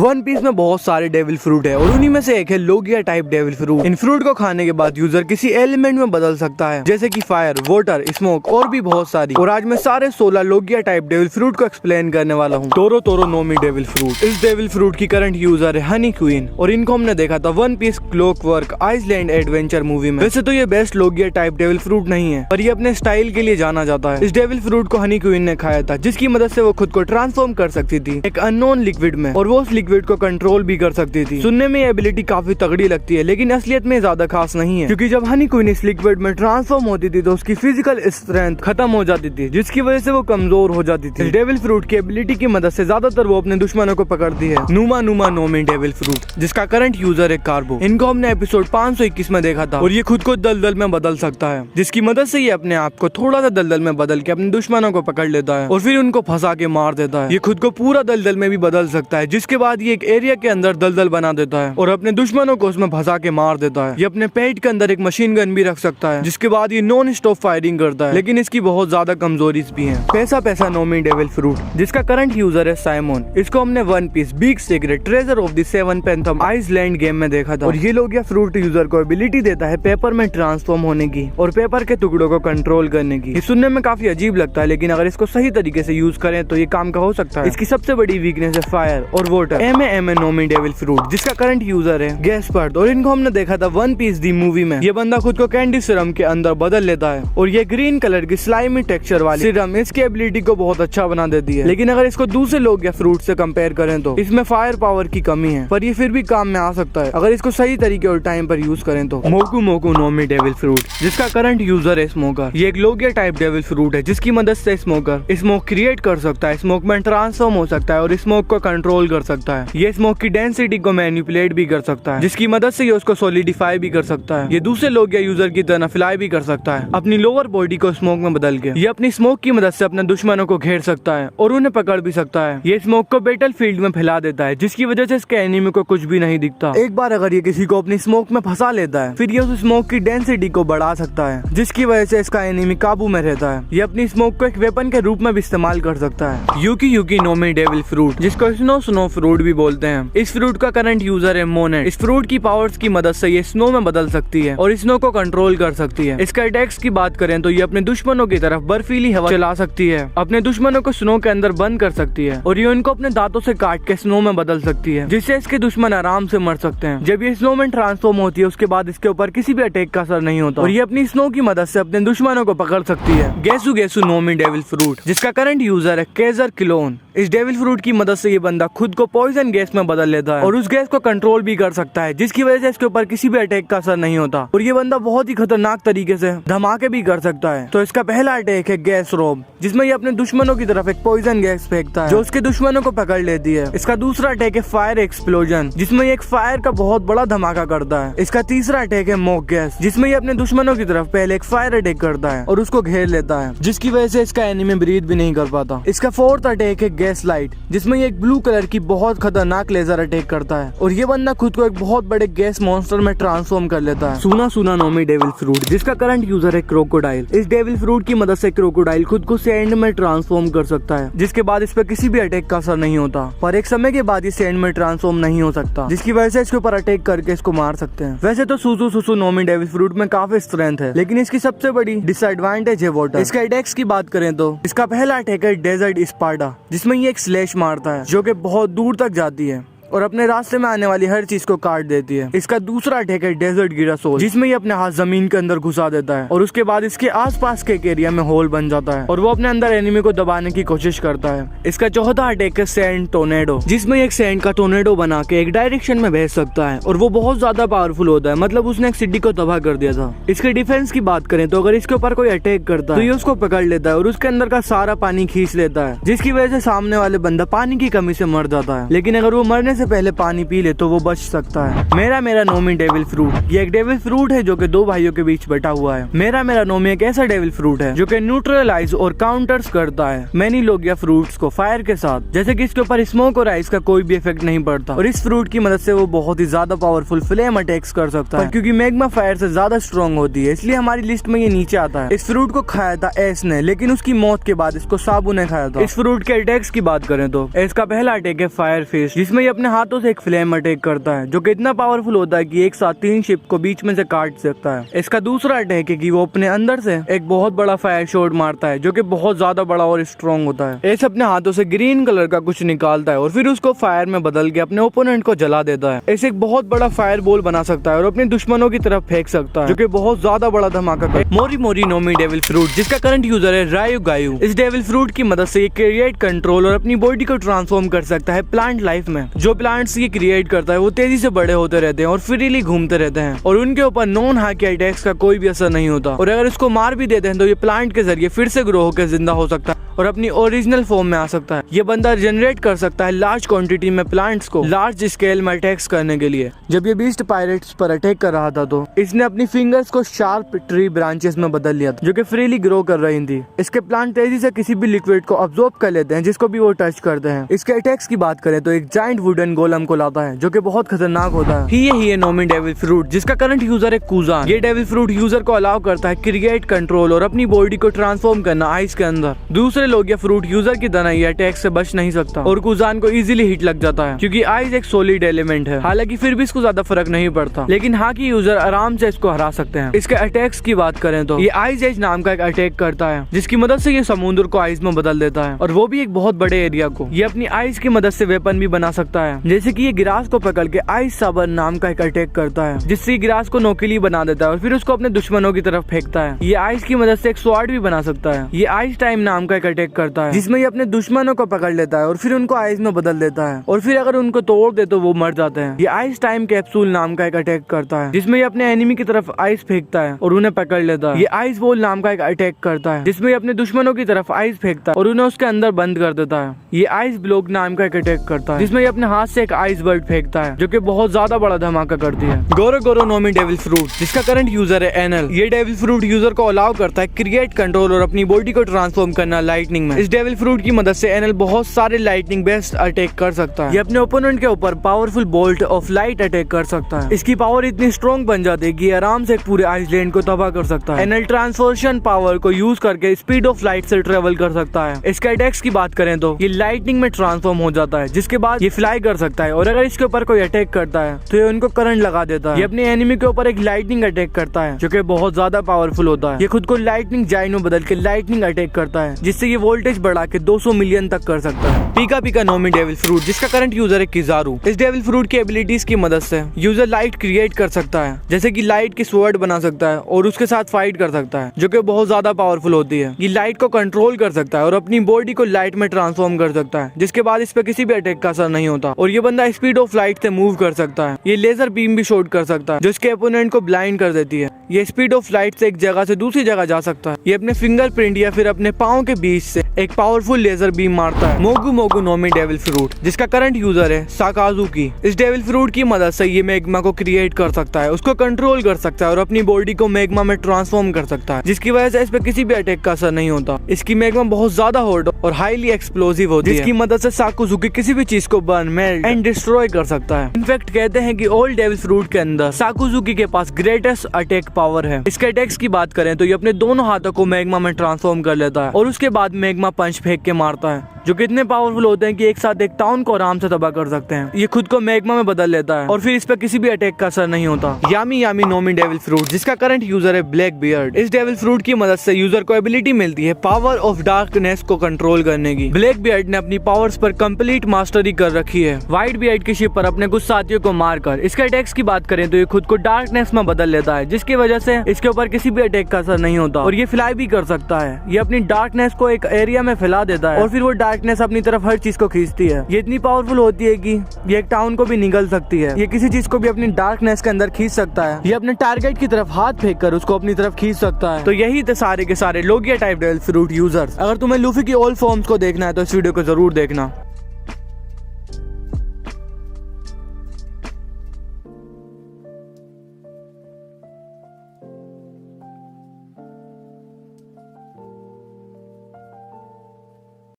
One piece में बहुत सारे डेविल फ्रूट है और उन्हीं में से एक है Logia type devil fruit. In fruit को खाने के बाद यूजर किसी एलिमेंट में बदल सकता है, जैसे कि फायर, वाटर, स्मोक और भी बहुत सारी। और आज मैं सारे 16 लोगिया टाइप डेविल फ्रूट को एक्सप्लेन करने वाला हूँ। टोरो टोरो नोमी डेविल फ्रूट। इस डेविल फ्रूट की करंट यूजर है हनी क्वीन और इनको हमने देखा था One Piece Clockwork Island Adventure movie में। वैसे तो ये best Logia type devil fruit नहीं है, पर ये अपने स्टाइल के लिए जाना जाता है। इस डेविल फ्रूट को हनी क्वीन ने खाया था, जिसकी मदद से वो खुद को ट्रांसफॉर्म कर सकती थी एक अननोन लिक्विड में, और वो उस लिक्विड को कंट्रोल भी कर सकती थी। सुनने में ये एबिलिटी काफी तगड़ी लगती है, लेकिन असलियत में ज्यादा खास नहीं है, क्योंकि जब हनी क्वीन इस लिक्विड में ट्रांसफॉर्म होती थी तो उसकी फिजिकल स्ट्रेंथ खत्म हो जाती थी, जिसकी वजह से वो कमजोर हो जाती थी। डेविल फ्रूट की एबिलिटी की मदद से ज्यादातर वो अपने दुश्मनों को पकड़ती है। नुमा नुमा नोमी डेविल फ्रूट, जिसका करंट यूजर है कार्बो। इनको हमने एपिसोड 521 में देखा था और ये खुद को दलदल में बदल सकता है, जिसकी मदद से ये अपने आप को थोड़ा सा दलदल में बदल के अपने दुश्मनों को पकड़ लेता है और फिर उनको फंसा के मार देता है। ये खुद को पूरा दलदल में भी बदल सकता है, जिसके बाद ये एक एरिया के अंदर दलदल बना देता है और अपने दुश्मनों को उसमें फंसा के मार देता है। ये अपने पेट के अंदर एक मशीन गन भी रख सकता है, जिसके बाद ये नॉन स्टॉप फायरिंग करता है, लेकिन इसकी बहुत ज्यादा कमजोरीज भी हैं। पैसा पैसा नोमी डेविल फ्रूट, जिसका करंट यूजर है साइमन। इसको हमने One Piece Big Secret Treasure of the Seven पेंथम आइसलैंड गेम में देखा था। और ये लोग फ्रूट यूजर को एबिलिटी देता है पेपर में ट्रांसफॉर्म होने की और पेपर के टुकड़ों को कंट्रोल करने की। ये सुनने में काफी अजीब लगता है, लेकिन अगर इसको सही तरीके से यूज करें तो ये काम का हो सकता है। इसकी सबसे बड़ी वीकनेस है फायर और water. M Nomi devil fruit, जिसका करंट यूजर है गैस्पर्ड, और इनको हमने देखा था वन पीस दी मूवी में। ये बंदा खुद को कैंडी सिरम के अंदर बदल लेता है और ये ग्रीन कलर की स्लाइमी टेक्सचर वाली सिरम इसकी एबिलिटी को बहुत अच्छा बना देती है। लेकिन अगर इसको दूसरे लोग या फ्रूट से कंपेयर करें तो इसमें फायर पावर की कमी है, पर ये फिर भी काम में आ सकता है अगर इसको सही तरीके और टाइम पर यूज करें तो। मोकू मोकू नोमी डेविल फ्रूट, जिसका करंट यूजर है स्मोकर। ये एक लोगिया टाइप डेविल फ्रूट है, जिसकी मदद से स्मोकर स्मोक क्रिएट कर सकता है, स्मोक में ट्रांसफॉर्म हो सकता है और स्मोक को कंट्रोल कर सकता है। ये स्मोक की डेंसिटी को मैनिपुलेट भी कर सकता है, जिसकी मदद से ये उसको सॉलिडिफाई भी कर सकता है। ये दूसरे लोगिया यूजर की तरह फ्लाई भी कर सकता है अपनी लोअर बॉडी को स्मोक में बदल के। ये अपनी स्मोक की मदद से अपने दुश्मनों को घेर सकता है और उन्हें पकड़ भी सकता है। ये स्मोक को बैटल फील्ड में फैला देता है, जिसकी वजह से इसके एनिमी को कुछ भी नहीं दिखता। एक बार अगर ये किसी को अपनी स्मोक में फंसा लेता है, फिर ये उस स्मोक की डेंसिटी को बढ़ा सकता है, जिसकी वजह से इसका एनिमी काबू में रहता है। ये अपनी स्मोक को एक वेपन के रूप में भी इस्तेमाल कर सकता है। यूकी यूकी नोमी डेविल फ्रूट, जिसको स्नो स्नो फ्रूट भी बोलते हैं। इस फ्रूट का करंट यूजर है मोनेट। इस फ्रूट की पावर्स की मदद से ये स्नो में बदल सकती है और स्नो को कंट्रोल कर सकती है। इसका अटैक्स की बात करें तो ये अपने दुश्मनों की तरफ बर्फीली हवा चला सकती है, अपने दुश्मनों को स्नो के अंदर बंद कर सकती है और ये उनको अपने दांतों से काट के स्नो में बदल सकती है, जिससे इसके दुश्मन आराम से मर सकते हैं। जब ये स्नो में ट्रांसफॉर्म होती है, उसके बाद इसके ऊपर किसी भी अटैक का असर नहीं होता और ये अपनी स्नो की मदद से अपने दुश्मनों को पकड़ सकती है। गेसु गेसु नोमी डेविल फ्रूट, जिसका करंट यूजर है केजर क्लोन। इस डेविल फ्रूट की मदद से ये बंदा खुद को पॉइजन गैस में बदल लेता है और उस गैस को कंट्रोल भी कर सकता है, जिसकी वजह से इसके ऊपर किसी भी अटैक का असर नहीं होता। और ये बंदा बहुत ही खतरनाक तरीके से धमाके भी कर सकता है। तो इसका पहला अटैक है गैस रोब, जिसमें ये अपने दुश्मनों की तरफ एक पॉइजन गैस फेंकता है जो उसके दुश्मनों को पकड़ लेती है। इसका दूसरा अटैक है फायर एक्सप्लोजन, जिसमें ये एक फायर का बहुत बड़ा धमाका करता है। इसका तीसरा अटैक है स्मोक गैस, जिसमें ये अपने दुश्मनों की तरफ पहले एक फायर अटैक करता है और उसको घेर लेता है, जिसकी वजह से इसका एनिमी ब्रीथ भी नहीं कर पाता। इसका फोर्थ अटैक है गैस लाइट, जिसमें ये एक ब्लू कलर की बहुत खतरनाक लेजर अटैक करता है और ये बंदा खुद को एक बहुत बड़े गैस मॉन्स्टर में ट्रांसफॉर्म कर लेता है। सुना सुना नोमी डेविल फ्रूट, जिसका करंट यूजर है क्रोकोडाइल। इस डेविल फ्रूट की मदद से क्रोकोडाइल खुद को सैंड में ट्रांसफॉर्म कर सकता है, जिसके बाद इस पर किसी भी अटैक का असर नहीं होता, पर एक समय के बाद ये सैंड में ट्रांसफॉर्म नहीं हो सकता, जिसकी वजह से इसके ऊपर अटैक करके इसको मार सकते हैं। वैसे तो सुसु सुसु नोमी डेविल फ्रूट में काफी स्ट्रेंथ है, लेकिन इसकी सबसे बड़ी डिसएडवांटेज है वाटर। इसका अटैक्स की बात करें तो इसका पहला अटैक है डेजर्ट स्पार्टा, जिसमें ये एक स्लैश मारता है जो कि बहुत दूर तक जाती है और अपने रास्ते में आने वाली हर चीज को काट देती है। इसका दूसरा अटैक है डेजर्ट गिरासोल, जिसमें ये अपने हाथ जमीन के अंदर घुसा देता है और उसके बाद इसके आसपास के एक एरिया में होल बन जाता है और वो अपने अंदर एनिमी को दबाने की कोशिश करता है। इसका चौथा अटैक है सैंड टोर्नेडो, जिसमें एक सैंड का टोर्नेडो बना के एक डायरेक्शन में भेज सकता है और वो बहुत ज्यादा पावरफुल होता है, मतलब उसने एक सिटी को तबाह कर दिया था। इसके डिफेंस की बात करें तो अगर इसके ऊपर कोई अटैक करता है तो ये उसको पकड़ लेता है और उसके अंदर का सारा पानी खींच लेता है, जिसकी वजह से सामने वाले बंदा पानी की कमी से मर जाता है। लेकिन अगर वो मरने से पहले पानी पी ले तो वो बच सकता है। मेरा नोमी डेविल फ्रूट, ये एक डेविल फ्रूट है जो कि दो भाइयों के बीच बटा हुआ है। मेरा नोमी एक ऐसा डेविल फ्रूट है जो कि न्यूट्रलाइज और काउंटर्स करता है मैनी लोगिया फ्रूट्स को फायर के साथ, जैसे कि इसके ऊपर स्मोक और आइस का कोई भी इफेक्ट नहीं पड़ता और इस फ्रूट की मदद से वो बहुत ही ज्यादा पावरफुल फ्लेम अटैक्स कर सकता है, क्योंकि मैग्मा फायर से ज्यादा स्ट्रॉन्ग होती है, इसलिए हमारी लिस्ट में ये नीचे आता है। इस फ्रूट को खाया था एस ने, लेकिन उसकी मौत के बाद इसको साबू ने खाया था। इस फ्रूट के अटैक्स की बात करें तो इसका पहला अटैक है फायर फिश, जिसमें ये अपने अपने हाथों से एक फ्लेम अटैक करता है जो कि इतना पावरफुल होता है कि एक साथ 3 शिप को बीच में से काट सकता है। इसका दूसरा अटैक है कि वो अपने अंदर से एक बहुत बड़ा फायर शॉट मारता है जो कि बहुत ज्यादा बड़ा और स्ट्रॉन्ग होता है। एस अपने हाथों से ग्रीन कलर का कुछ निकालता है और फिर उसको फायर में बदल के अपने ओपोनेंट को जला देता है। ऐसे एक बहुत बड़ा फायर बॉल बना सकता है और अपने दुश्मनों की तरफ फेंक सकता है जो कि बहुत ज्यादा बड़ा धमाका करता है। मोरी मोरी नोमी डेविल फ्रूट, जिसका करंट यूजर है रायु गायु। इस डेविल फ्रूट की मदद से ये क्रिएट, कंट्रोल और अपनी बॉडी को ट्रांसफॉर्म कर सकता है प्लांट लाइफ में। जो प्लांट्स ये क्रिएट करता है वो तेजी से बड़े होते रहते हैं और फ्रीली घूमते रहते हैं और उनके ऊपर नॉन हाकी अटैक्स का कोई भी असर नहीं होता। और अगर इसको मार भी देते हैं तो ये प्लांट के जरिए फिर से ग्रो होकर जिंदा हो सकता है और अपनी ओरिजिनल फॉर्म में आ सकता है। ये बंदा जनरेट कर सकता है लार्ज क्वांटिटी में प्लांट्स को लार्ज स्केल में अटैक्स करने के लिए। जब ये बीस्ट पायरेट्स पर अटैक कर रहा था तो इसने अपनी फिंगर्स को शार्प ट्री ब्रांचेस में बदल लिया था जो कि फ्रीली ग्रो कर रही थी। इसके प्लांट तेजी से किसी भी लिक्विड को अब्सॉर्ब कर लेते हैं जिसको भी वो टच करते हैं। इसके अटैक्स की बात करें तो एक जाइंट वुडन गोलम को लाता है जो कि बहुत खतरनाक होता है। ही नोमी डेविल फ्रूट, जिसका करंट यूजर है कुजान। ये डेविल फ्रूट यूजर को अलाउ करता है क्रिएट, कंट्रोल और अपनी बॉडी को ट्रांसफॉर्म करना आइस के अंदर। दूसरे लोग ये फ्रूट यूजर की तरह ये अटैक से बच नहीं सकता और कुजान को इजीली हिट लग जाता है क्योंकि आइस एक सॉलिड एलिमेंट है। हालांकि फिर भी इसको ज्यादा फर्क नहीं पड़ता, लेकिन हाकी यूजर आराम से इसको हरा सकते हैं। इसके अटैक्स की बात करें तो ये आइस एज नाम का एक अटैक करता है जिसकी मदद से ये समुद्र को आइस में बदल देता है और वो भी एक बहुत बड़े एरिया को। ये अपनी आइस की मदद से वेपन भी बना सकता है, जैसे कि ये गिरास को पकड़ के आइस साबर नाम का एक अटैक करता है जिससे गिरास को नोकीली बना देता है और फिर उसको अपने दुश्मनों की तरफ फेंकता है। ये आइस की मदद से एक स्वॉर्ड भी बना सकता है। ये आइस टाइम नाम का एक अटैक करता है जिसमें ये अपने दुश्मनों को पकड़ लेता है और फिर उनको आइस में बदल देता है और फिर अगर उनको तोड़ दे तो वो मर जाते हैं। ये आइस टाइम कैप्सूल नाम का एक अटैक करता है जिसमें ये अपने एनिमी की तरफ आइस फेंकता है और उन्हें पकड़ लेता है। ये आइस बॉल नाम का एक अटैक करता है जिसमें ये अपने दुश्मनों की तरफ आइस फेंकता है और उन्हें उसके अंदर बंद कर देता है। ये आइस ब्लॉक नाम का एक अटैक करता है जिसमें ये अपने हाथ से एक आइस बर्ड फेंकता है जो कि बहुत ज्यादा बड़ा धमाका करती है। गोरो गोरो नोमी डेविल फ्रूट, जिसका करंट यूजर है एनल। ये डेविल फ्रूट यूजर को अलाउ करता है क्रिएट, कंट्रोल और अपनी बॉडी को ट्रांसफॉर्म करना लाइटनिंग में। इस डेविल फ्रूट की मदद से एनल बहुत सारे लाइटनिंग बेस्ड अटैक कर सकता है। ये अपने ओपोनेंट के ऊपर powerful bolt of light attack कर सकता है। इसकी पावर इतनी स्ट्रॉन्ग बन जाती है कि आराम से पूरे आइसलैंड को तबाह कर सकता है। एनल ट्रांसफॉर्मेशन पावर को यूज करके स्पीड ऑफ लाइट से ट्रेवल कर सकता है। इसके अटैक्स की बात करें तो ये लाइटनिंग में ट्रांसफॉर्म हो जाता है जिसके बाद ये फ्लाई कर सकता है और अगर इसके ऊपर कोई अटैक करता है तो ये उनको करंट लगा देता है। ये अपने एनिमी के ऊपर एक लाइटनिंग अटैक करता है जो कि बहुत ज्यादा पावरफुल होता है। ये खुद को लाइटनिंग जाइंट में बदल के लाइटनिंग अटैक करता है जिससे ये वोल्टेज बढ़ा के 200 मिलियन तक कर सकता है। पीका पीका नोमी डेविल फ्रूट, जिसका करंट यूजर है किजारू। इस डेविल फ्रूट की एबिलिटीज की मदद से यूजर लाइट क्रिएट कर सकता है, जैसे कि लाइट की स्वॉर्ड बना सकता है और उसके साथ फाइट कर सकता है जो कि बहुत ज्यादा पावरफुल होती है। ये लाइट को कंट्रोल कर सकता है और अपनी बॉडी को लाइट में ट्रांसफॉर्म कर सकता है जिसके बाद इस पे किसी भी अटैक का असर नहीं होता और ये बंदा स्पीड ऑफ लाइट से मूव कर सकता है। ये लेजर बीम भी शॉट कर सकता है जो इसके ओपोनेंट को ब्लाइंड कर देती है। ये स्पीड ऑफ लाइट से एक जगह से दूसरी जगह जा सकता है। ये अपने फिंगरप्रिंट या फिर अपने पाँव के बीच से एक पावरफुल लेजर बीम मारता है। मोगू मोगू नोमी डेविल फ्रूट, जिसका करंट यूजर है साकाजुकी। इस डेविल फ्रूट की मदद से ये मैग्मा को क्रिएट कर सकता है, उसको कंट्रोल कर सकता है और अपनी बॉडी को मैग्मा में ट्रांसफॉर्म कर सकता है जिसकी वजह से इस पे किसी भी अटैक का असर नहीं होता। इसकी मैग्मा बहुत ज्यादा हॉट और हाईली एक्सप्लोसिव होती है जिसकी मदद से साकुजुकी किसी भी चीज को बर्न, मेल्ट एंड डिस्ट्रॉय कर सकता है। इनफैक्ट कहते हैं कि ऑल डेविल फ्रूट के अंदर साकुजुकी के पास ग्रेटेस्ट अटैक पावर है। इसके अटैक्स की बात करें तो ये अपने दोनों हाथों को मैग्मा में ट्रांसफॉर्म कर लेता है और उसके बाद मैग्मा पंच फेंक के मारता है जो कितने पावरफुल होते हैं कि एक साथ एक टाउन को आराम से तबाह कर सकते हैं। ये खुद को मैग्मा में बदल लेता है और फिर इस पे किसी भी अटैक का असर नहीं होता। यामी यामी नोमी डेविल फ्रूट, जिसका करंट यूजर है ब्लैक बियर्ड। इस डेविल फ्रूट की मदद से यूजर को एबिलिटी मिलती है पावर ऑफ डार्कनेस को कंट्रोल करने की। ब्लैक बियर्ड ने अपनी पावर्स पर कंप्लीट मास्टरी कर रखी है। व्हाइट बियर्ड की शिप पर अपने कुछ साथियों को मारकर इसके अटैक्स की बात करें तो ये खुद को डार्कनेस में बदल लेता है जिसकी वजह से इसके ऊपर किसी भी अटैक का असर नहीं होता और ये फ्लाई भी कर सकता है। ये अपनी डार्कनेस को एक एरिया में फैला देता है और फिर वो डार्कनेस अपनी तरफ हर चीज को खींचती है। ये इतनी पावरफुल होती है कि ये एक टाउन को भी निगल सकती है। ये किसी चीज को भी अपनी डार्कनेस के अंदर खींच सकता है। ये अपने टारगेट की तरफ हाथ फेंक कर उसको अपनी तरफ खींच सकता है। तो यही थे सारे के सारे Logia type devil fruit users. अगर तुम्हें लूफी की ऑल फॉर्म्स को देखना है तो इस वीडियो को जरूर देखना।